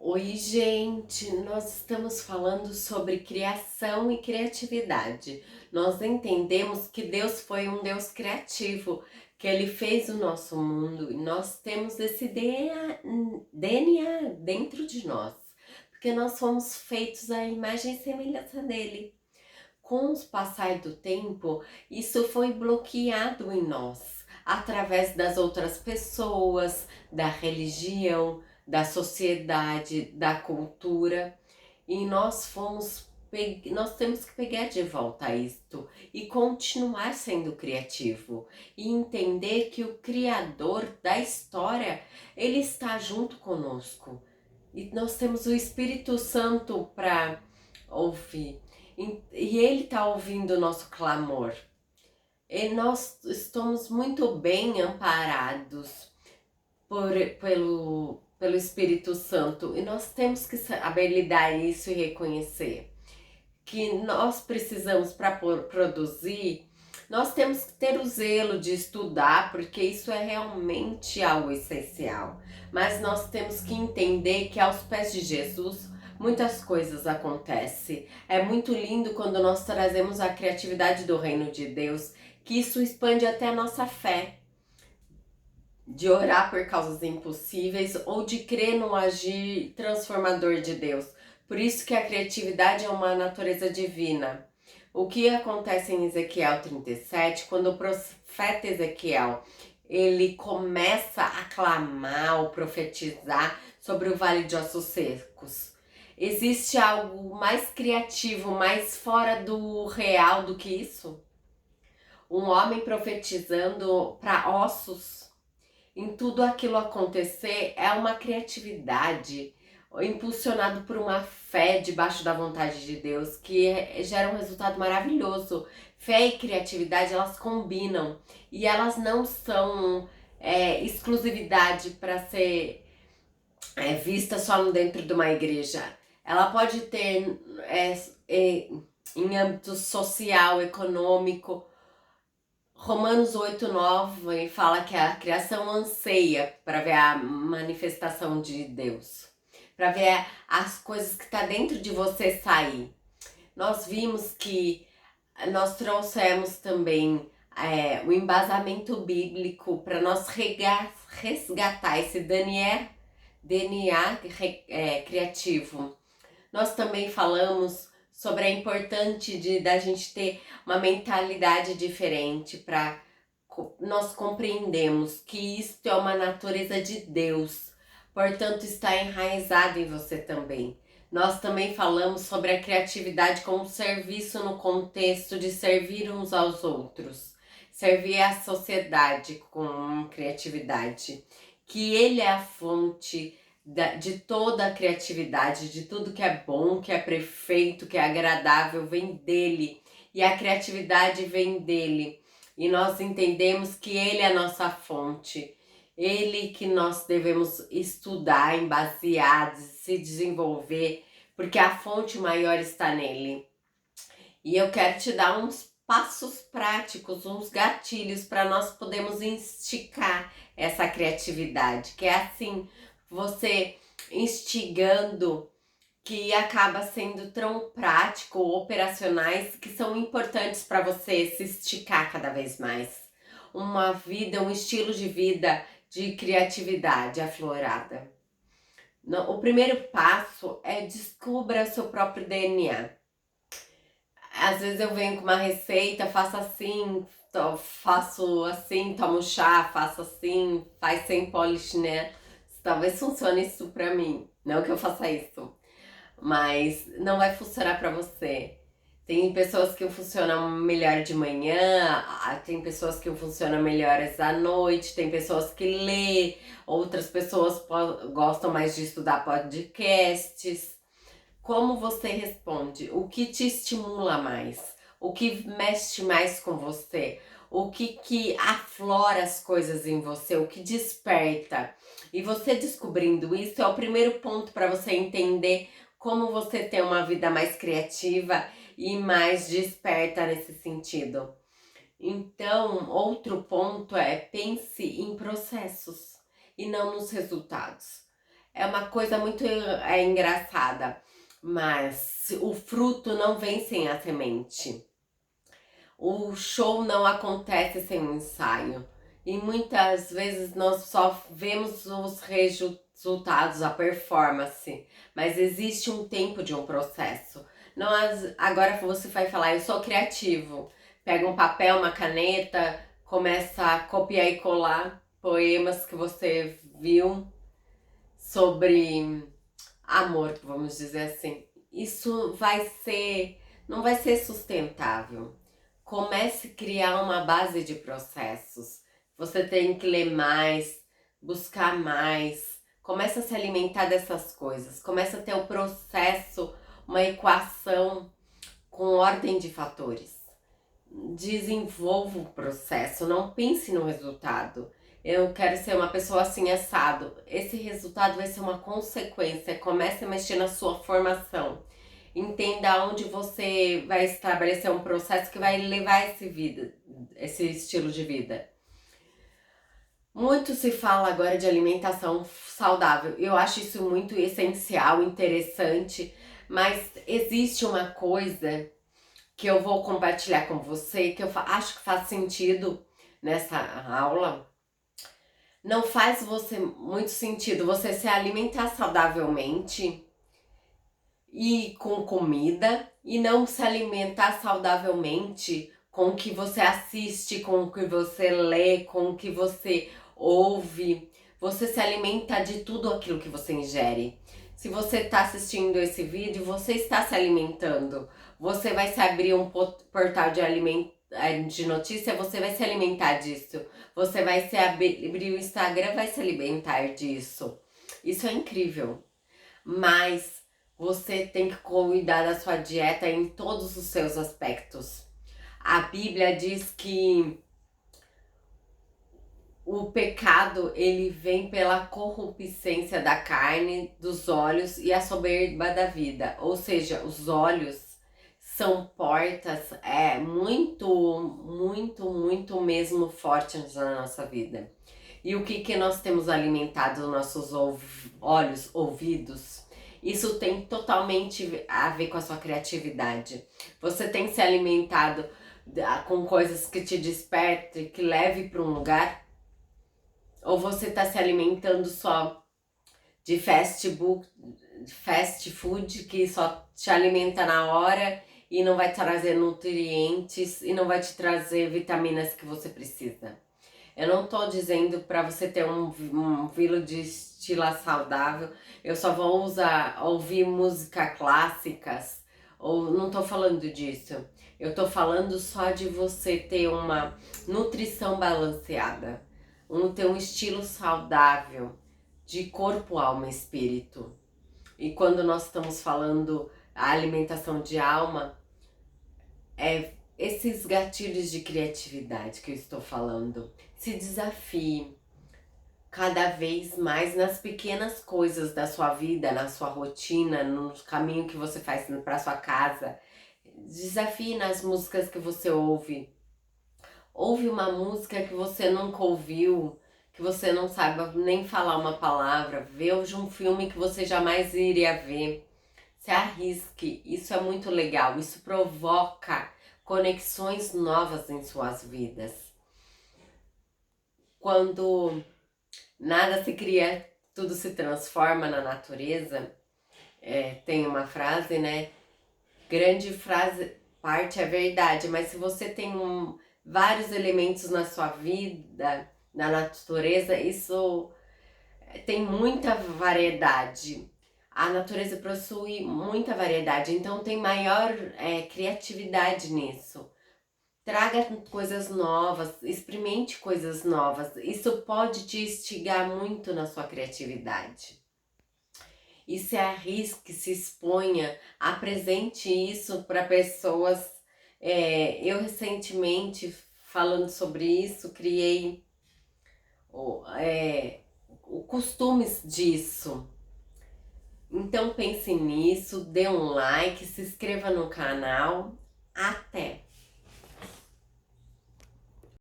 Oi, gente! Nós estamos falando sobre criação e criatividade. Nós entendemos que Deus foi um Deus criativo, que Ele fez o nosso mundo e nós temos esse DNA dentro de nós, porque nós fomos feitos à imagem e semelhança dele. Com o passar do tempo, isso foi bloqueado em nós, através das outras pessoas, da religião, da sociedade, da cultura, e nós temos que pegar de volta isto e continuar sendo criativo e entender que o criador da história, ele está junto conosco. E nós temos o Espírito Santo para ouvir. E ele está ouvindo o nosso clamor. E nós estamos muito bem amparados pelo Espírito Santo. E nós temos que saber lidar isso e reconhecer que nós precisamos para produzir. Nós temos que ter o zelo de estudar, porque isso é realmente algo essencial. Mas nós temos que entender que aos pés de Jesus muitas coisas acontecem. É muito lindo quando nós trazemos a criatividade do reino de Deus, que isso expande até a nossa fé, de orar por causas impossíveis ou de crer no agir transformador de Deus. Por isso que a criatividade é uma natureza divina. O que acontece em Ezequiel 37, quando o profeta Ezequiel ele começa a clamar ou profetizar sobre o vale de ossos secos. Existe algo mais criativo, mais fora do real do que isso? Um homem profetizando para ossos. Em tudo aquilo acontecer é uma criatividade impulsionado por uma fé debaixo da vontade de Deus que gera um resultado maravilhoso. Fé e criatividade, elas combinam e elas não são exclusividade para ser vista só dentro de uma igreja. Ela pode ter em âmbito social, econômico. Romanos 8:9 fala que a criação anseia para ver a manifestação de Deus, para ver as coisas que está dentro de você sair. Nós vimos que nós trouxemos também o embasamento bíblico para nós resgatar esse DNA criativo. Nós também falamos sobre a importância da gente ter uma mentalidade diferente para nós compreendemos que isto é uma natureza de Deus, portanto está enraizado em você também. Nós também falamos sobre a criatividade como serviço no contexto de servir uns aos outros, servir a sociedade com criatividade, que ele é a fonte de toda a criatividade, de tudo que é bom, que é perfeito, que é agradável, vem dele. E a criatividade vem dele. E nós entendemos que ele é a nossa fonte. Ele que nós devemos estudar, embasear, se desenvolver, porque a fonte maior está nele. E eu quero te dar uns passos práticos, uns gatilhos para nós podermos esticar essa criatividade, que é assim, você instigando, que acaba sendo tão prático, operacionais, que são importantes para você se esticar cada vez mais. Uma vida, um estilo de vida de criatividade aflorada. O primeiro passo é descubra seu próprio DNA. Às vezes eu venho com uma receita, faço assim, tomo chá, faço assim, faz sem polichinelo. Talvez funcione isso pra mim. Não que eu faça isso, mas não vai funcionar pra você. Tem pessoas que funcionam melhor de manhã, tem pessoas que funcionam melhores à noite, tem pessoas que lê, outras pessoas gostam mais de estudar podcasts. Como você responde? O que te estimula mais? O que mexe mais com você? O que aflora as coisas em você? O que desperta? E você descobrindo isso é o primeiro ponto para você entender como você ter uma vida mais criativa e mais desperta nesse sentido. Então, outro ponto é pense em processos e não nos resultados. é uma coisa muito engraçada, mas o fruto não vem sem a semente. O show não acontece sem um ensaio. E muitas vezes nós só vemos os resultados, a performance, mas existe um tempo de um processo. Não, agora você vai falar, eu sou criativo. Pega um papel, uma caneta, começa a copiar e colar poemas que você viu sobre amor, vamos dizer assim. Isso não vai ser sustentável. Comece a criar uma base de processos. Você tem que ler mais, buscar mais. Comece a se alimentar dessas coisas. Comece a ter um processo, uma equação com ordem de fatores. Desenvolva o processo, não pense no resultado. Eu quero ser uma pessoa assim assado. Esse resultado vai ser uma consequência. Comece a mexer na sua formação. Entenda onde você vai estabelecer um processo que vai levar esse estilo de vida. Muito se fala agora de alimentação saudável. Eu acho isso muito essencial, interessante, mas existe uma coisa que eu vou compartilhar com você, que eu acho que faz sentido nessa aula. Não faz muito sentido você se alimentar saudavelmente e com comida e não se alimentar saudavelmente com o que você assiste, com o que você lê, com o que você ouve. Você se alimenta de tudo aquilo que você ingere. Se você está assistindo esse vídeo, você está se alimentando. Você vai se abrir um portal de notícia, você vai se alimentar disso. Você vai se abrir o Instagram, vai se alimentar disso. Isso é incrível. Mas você tem que cuidar da sua dieta em todos os seus aspectos. A Bíblia diz que o pecado, ele vem pela corruptência da carne, dos olhos e a soberba da vida. Ou seja, os olhos são portas muito mesmo fortes na nossa vida. E o que nós temos alimentado nossos olhos, ouvidos? Isso tem totalmente a ver com a sua criatividade. Você tem se alimentado com coisas que te despertem, que leve para um lugar? Ou você está se alimentando só de fast food que só te alimenta na hora e não vai trazer nutrientes e não vai te trazer vitaminas que você precisa? Eu não tô dizendo para você ter um estilo de estilo saudável. Eu só vou ouvir música clássicas. Ou não tô falando disso. Eu tô falando só de você ter uma nutrição balanceada. Ter um estilo saudável de corpo, alma e espírito. E quando nós estamos falando a alimentação de alma, esses gatilhos de criatividade que eu estou falando. Se desafie cada vez mais nas pequenas coisas da sua vida, na sua rotina, no caminho que você faz para sua casa. Desafie nas músicas que você ouve. Ouve uma música que você nunca ouviu, que você não sabe nem falar uma palavra. Veja um filme que você jamais iria ver. Se arrisque, isso é muito legal, isso provoca conexões novas em suas vidas. Quando nada se cria, tudo se transforma na natureza. Tem uma frase, né? Grande frase, parte é verdade, mas se você tem vários elementos na sua vida, na natureza, isso tem muita variedade. A natureza possui muita variedade, então tem maior criatividade nisso. Traga coisas novas, experimente coisas novas. Isso pode te instigar muito na sua criatividade. E se arrisque, se exponha, apresente isso para pessoas. Eu recentemente, falando sobre isso, criei costumes disso. Então pense nisso, dê um like, se inscreva no canal. Até!